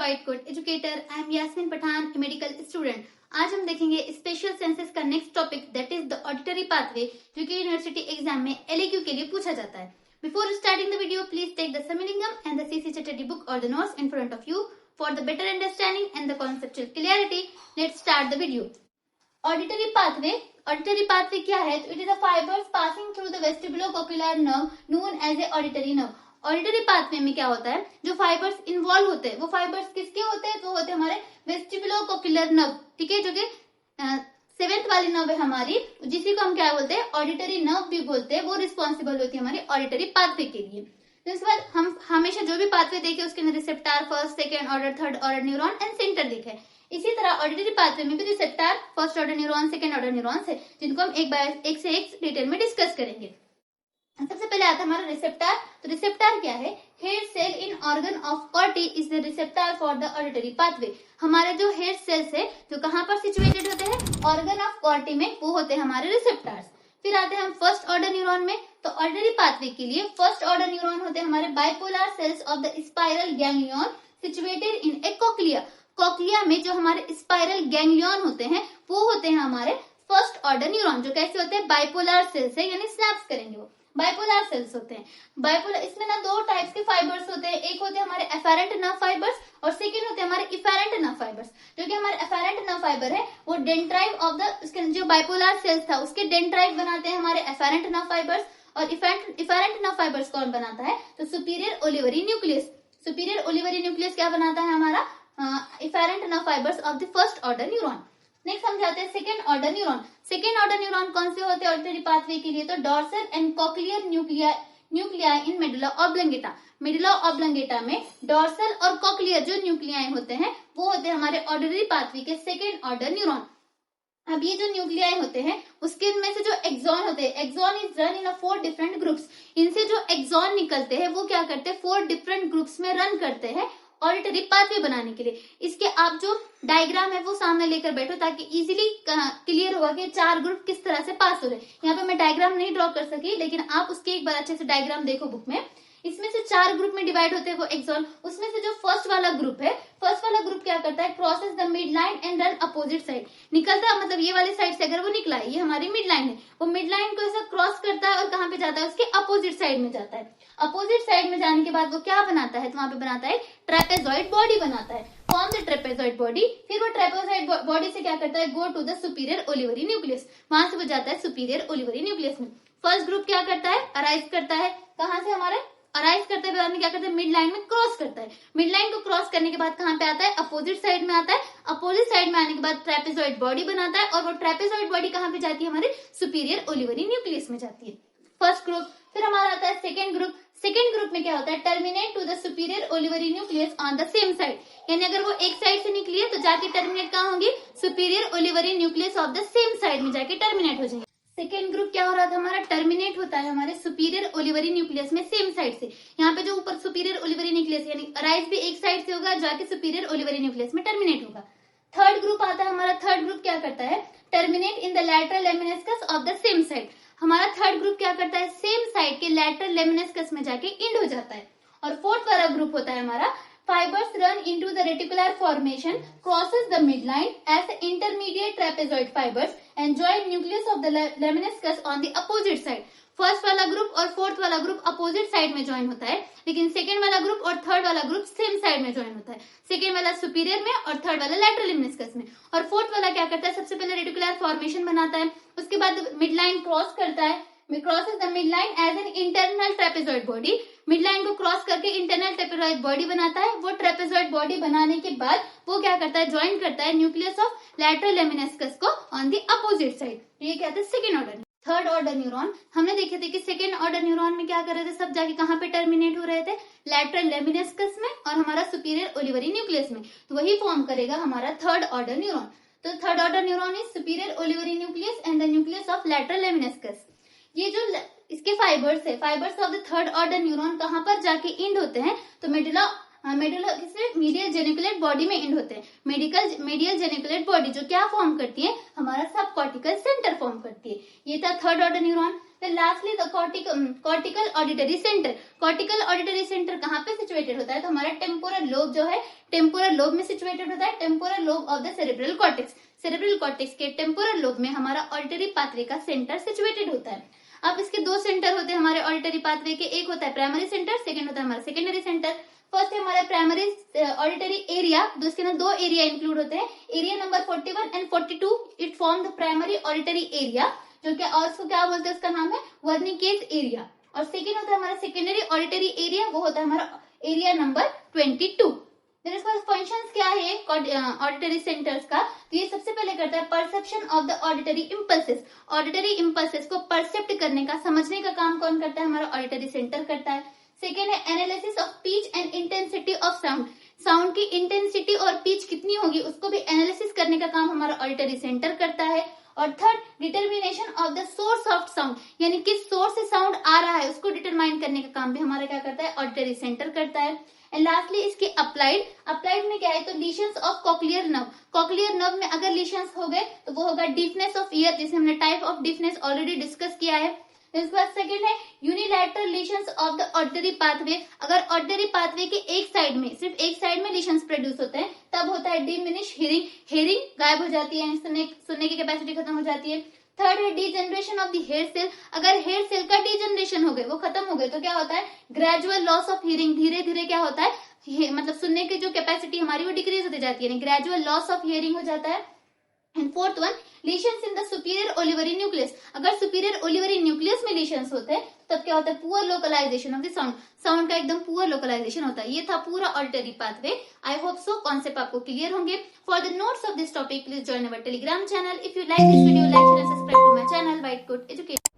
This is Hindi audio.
White coat educator. I am Yasmin Pathan, medical student. आज हम देखेंगे स्पेशल सेंसेस का next topic, that is the auditory pathway, जो कि यूनिवर्सिटी एग्जाम में एलएक्यू के लिए पूछा जाता है। Before starting the video, please take the Sembulingam and the CC Chatterjee book और the notes in front of you for the better understanding and the conceptual clarity. Let's start the video. Auditory pathway क्या है? तो it is a fibers passing through the vestibulocochlear nerve known as a auditory nerve. Auditory pathway में क्या होता है, जो फाइबर्स इन्वॉल्व होते हैं वो फाइबर्स किसके होते हैं? तो होते हैं हमारे वेस्टिबुलोकोक्युलर नर्व, ठीक है, जो कि सेवेंथ वाली नर्व है हमारी, जिसी को हम क्या बोलते हैं, ऑडिटरी नर्व भी बोलते हैं। वो रिस्पॉन्सिबल होती है हमारी ऑडिटरी पाथवे के लिए। तो इसके बाद हम हमेशा जो भी पाथवे देखे उसके अंदर receptor, first, second order, third order neuron and centre देखे। इसी तरह ऑडिटरी पाथवे में भी receptor, first order neuron, second order neurons है, जिनको हम एक से एक डिटेल में डिस्कस करेंगे। सबसे पहले आता है हमारा रिसेप्टर। तो रिसेप्टर क्या है? Hair cell in organ of Corti is the receptor for the auditory pathway. हमारे जो हेयर सेल्स है जो कहाँ पर सिचुएटेड होते हैं? ऑर्गन ऑफ कॉर्टी में, वो होते हैं हमारे रिसेप्टर्स। फिर आते हैं हम फर्स्ट ऑर्डर न्यूरॉन में। तो ऑडिटरी पाथवे के लिए फर्स्ट ऑर्डर न्यूरॉन होते हैं हमारे bipolar cells of the spiral ganglion situated in a cochlea. Cochlea में जो हमारे स्पाइरल गैंग्लियन होते हैं वो होते हैं हमारे फर्स्ट ऑर्डर न्यूरॉन, जो कैसे होते हैं? बाइपोलर सेल्स है, यानी स्नैप्स करेंगे वो बाइपोलर सेल्स होते हैं। बाइपोलर, इसमें ना दो टाइप्स के फाइबर्स होते हैं, एक होते हैं हमारे एफेरेंट नर्व फाइबर्स और सेकंड होते हैं हमारे इफेरेंट नर्व फाइबर्स। जो कि हमारे एफेरेंट नर्व फाइबर है वो डेंड्राइट ऑफ द, उसके जो बाइपोलर सेल्स था उसके डेंड्राइट बनाते हैं हमारे एफेरेंट नर्व फाइबर्स। और इफेरेंट नर्व फाइबर्स कौन बनाता है? तो superior olivary nucleus. Superior olivary nucleus क्या बनाता है हमारा? Efferent nerve fibres of the first order neuron. Next हम जाते हैं second order neuron. Second order neuron कौन से होते हैं ऑडिटरी पाथवे के लिए? तो dorsal and cochlear nuclei in medulla oblongata. Medulla oblongata में डॉर्सल और कॉक्लियर जो न्यूक्लियाई होते हैं वो होते हैं हमारे ऑडिटरी पाथवे के सेकेंड ऑर्डर न्यूरॉन। अब ये जो न्यूक्लियाई होते हैं उसके में से जो एक्सॉन होते हैं, axon is run in 4 different groups. इनसे जो एक्सॉन निकलते हैं वो क्या करते हैं? 4 डिफरेंट ग्रुप्स में रन करते हैं ऑडिटरी पाथवे बनाने के लिए। इसके आप जो डायग्राम है वो सामने लेकर बैठो ताकि इजीली क्लियर होगा कि 4 ग्रुप किस तरह से पास हो रहे हैं। यहाँ पे मैं डायग्राम नहीं ड्रॉ कर सकी, लेकिन आप उसके एक बार अच्छे से डायग्राम देखो बुक में। इसमें से 4 ग्रुप में डिवाइड होते हैं वो एक्सॉन। उसमें से जो फर्स्ट वाला ग्रुप है, फर्स्ट वाला ग्रुप क्या करता है? Crosses the mid line and run opposite side. निकलता है, मतलब ये वाली साइड से अगर वो निकला है, ये हमारी मिड लाइन है, वो मिड लाइन को ऐसा क्रॉस करता है और कहाँ पे जाता है? उसके अपोजिट साइड में जाता है। अपोजिट साइड में जाने के बाद वो क्या बनाता है? तो वहां पे बनाता है ट्रेपेजॉइड बॉडी बनाता है। Form the trapezoid body. फिर वो ट्रेपेजॉइड बॉडी से क्या करता है? Go to the superior olivary nucleus. वहां से वो जाता है सुपीरियर ओलिवरी न्यूक्लियस में। फर्स्ट ग्रुप क्या करता है? अराइज करता है, कहाँ से? हमारे अराइज करते हैं, बाद में क्या करता है? मिड लाइन में क्रॉस करता है। मिड लाइन को क्रॉस करने के बाद कहाँ पे आता है? अपोजिट साइड में आता है। अपोजिट साइड में आने के बाद ट्रेपेजॉइड बॉडी बनाता है और वो ट्रेपेजॉइड बॉडी कहाँ पे जाती है? हमारे सुपीरियर ओलिवरी न्यूक्लियस में जाती है, फर्स्ट ग्रुप। फिर हमारा आता है सेकेंड ग्रुप। सेकेंड ग्रुप में क्या होता है? Terminate to the superior olivary nucleus on the same side. यानी अगर वो एक साइड से निकली है तो जाके टर्मिनेट कहाँ होंगी? Superior olivary nucleus of the same side में जाके टर्मिनेट हो जाएंगे। सेकेंड ग्रुप क्या हो रहा था हमारा? टर्मिनेट होता है हमारे सुपीरियर ओलिवरी न्यूक्लियस में सेम साइड से। यहाँ पे जो ऊपर सुपीरियर ओलिवरी न्यूक्लियस यानी अराइज भी एक साइड से होगा, जाके सुपीरियर ओलिवरी न्यूक्लियस में टर्मिनेट होगा। थर्ड ग्रुप आता है हमारा। थर्ड ग्रुप क्या करता है? Terminate in the lateral lemniscus of the same side. हमारा थर्ड ग्रुप क्या करता है? सेम साइड के लैटरल लेमिनिस्कस में जाके एंड हो जाता है। और फोर्थ वाला ग्रुप होता है हमारा fibers run into the reticular formation, crosses the midline as the intermediate trapezoid fibers and join nucleus of the lemniscus on the opposite side. First वाला ग्रुप और फोर्थ वाला ग्रुप अपोजिट साइड में ज्वाइन होता है, लेकिन सेकेंड वाला ग्रुप और थर्ड वाला ग्रुप सेम साइड में ज्वाइन होता है। सेकेंड वाला सुपीरियर में और थर्ड वाला लैटरल लेमिनिस्कस में। और फोर्थ वाला क्या करता है? सबसे पहले रेटिकुलर फॉर्मेशन बनाता है, उसके बाद मिड लाइन क्रॉस करता है, crosses the mid line as an internal trapezoid body. Mid line को क्रॉस करके इंटरनल ट्रेपेजॉइड बॉडी बनाता है। वो ट्रेपेजॉइड बॉडी बनाने के बाद वो क्या करता है? ज्वाइन करता है न्यूक्लियस ऑफ लैटरल लेमिनिस्कस को ऑन द अपोजिट साइड। ये क्या था? Second order. Third order neuron हमने देखे थे कि सेकेंड ऑर्डर न्यूरॉन में क्या कर रहे थे? सब जाके कहाँ पे टर्मिनेट हो रहे थे? लैटरल लेमिनिस्कस में और हमारा सुपीरियर ओलिवरी न्यूक्लियस में। तो वही फॉर्म करेगा हमारा थर्ड ऑर्डर न्यूरॉन। तो third order neuron is superior olivary nucleus and the nucleus of lateral lemniscus. ये जो इसके फाइबर्स है, fibres of the third order neuron कहाँ पर जाके एंड होते हैं? तो मीडियल जेनिकुलेट बॉडी में एंड होते हैं। मीडियल जेनिकुलेट बॉडी जो क्या फॉर्म करती है? हमारा सब कॉर्टिकल सेंटर फॉर्म करती है। ये था third order neuron. Then lastly the cortical auditory center. Cortical auditory center कहाँ पे situated होता है? तो हमारा temporal lobe जो है temporal lobe में situated होता है. temporal lobe of the cerebral cortex. cerebral cortex के temporal lobe में हमारा auditory pathway का center situated होता है. अब इसके दो सेंटर होते हैं हमारे ऑडिटरी पाथवे के. एक होता है प्राइमरी सेंटर, सेकंड होता है हमारा सेकेंडरी सेंटर. फर्स्ट है हमारा प्राइमरी ऑडिटरी एरिया, तो इसके अंदर दो एरिया इंक्लूड होते हैं. Area number 41 and 42 it form the primary auditory area, जो कि और उसको क्या बोलते हैं, उसका नाम है वर्निकेज एरिया. और सेकेंड होता है हमारा सेकेंडरी ऑडिटरी एरिया, वो होता है हमारा एरिया नंबर 22. देन इसका फंक्शंस क्या है ऑडिटरी सेंटर्स का? तो ये सबसे पहले करता है perception of the auditory impulses. Auditory impulses को परसेप्ट करने का, समझने का काम कौन करता है? हमारा ऑडिटरी सेंटर करता है. सेकेंड है analysis of pitch and intensity of sound. Sound की इंटेंसिटी और पिच कितनी होगी उसको भी एनालिसिस करने का काम हमारा ऑडिटरी सेंटर करता है. और third determination of the source of sound, यानी किस सोर्स से साउंड आ रहा है उसको डिटरमाइन करने का काम भी हमारा क्या करता है? ऑडिटरी सेंटर करता है. एंड लास्टली इसके अप्लाइड में क्या है? तो lesions of cochlear nerve. Cochlear nerve में अगर लीशंस हो गए तो वो होगा डीफनेस ऑफ ईयर, जिसे हमने type of deafness already discuss किया है. इसके बाद सेकेंड है unilateral lesions of the auditory pathway. अगर ऑडिटरी पाथवे के एक साइड में, सिर्फ एक साइड में लीशंस प्रोड्यूस होते हैं तब होता है डिमिनिश हियरिंग. हियरिंग गायब हो जाती है, सुनने की कैपेसिटी खत्म हो जाती है. थर्ड है degeneration of the hair cell. अगर हेयर सेल का डीजनरेशन हो गए, वो खत्म हो गए, तो क्या होता है? Gradual loss of hearing. धीरे धीरे क्या होता है? मतलब सुनने की जो कैपेसिटी हमारी वो डिक्रीज होती जाती है, ग्रेजुअल लॉस ऑफ हियरिंग हो जाता है. And fourth one lesions in the superior olivary nucleus. अगर सुपीरियर ओलिवरी न्यूक्लियस में लीशंस होते हैं तब क्या होता है? Poor localization of the sound. Sound का एकदम पुअर लोकलाइजेशन होता है. ये था पूरा auditory pathway. I hope so concept आपको क्लियर होंगे. For the notes of this topic please join our Telegram channel. If you like this video, like share and subscribe to my channel white coat education.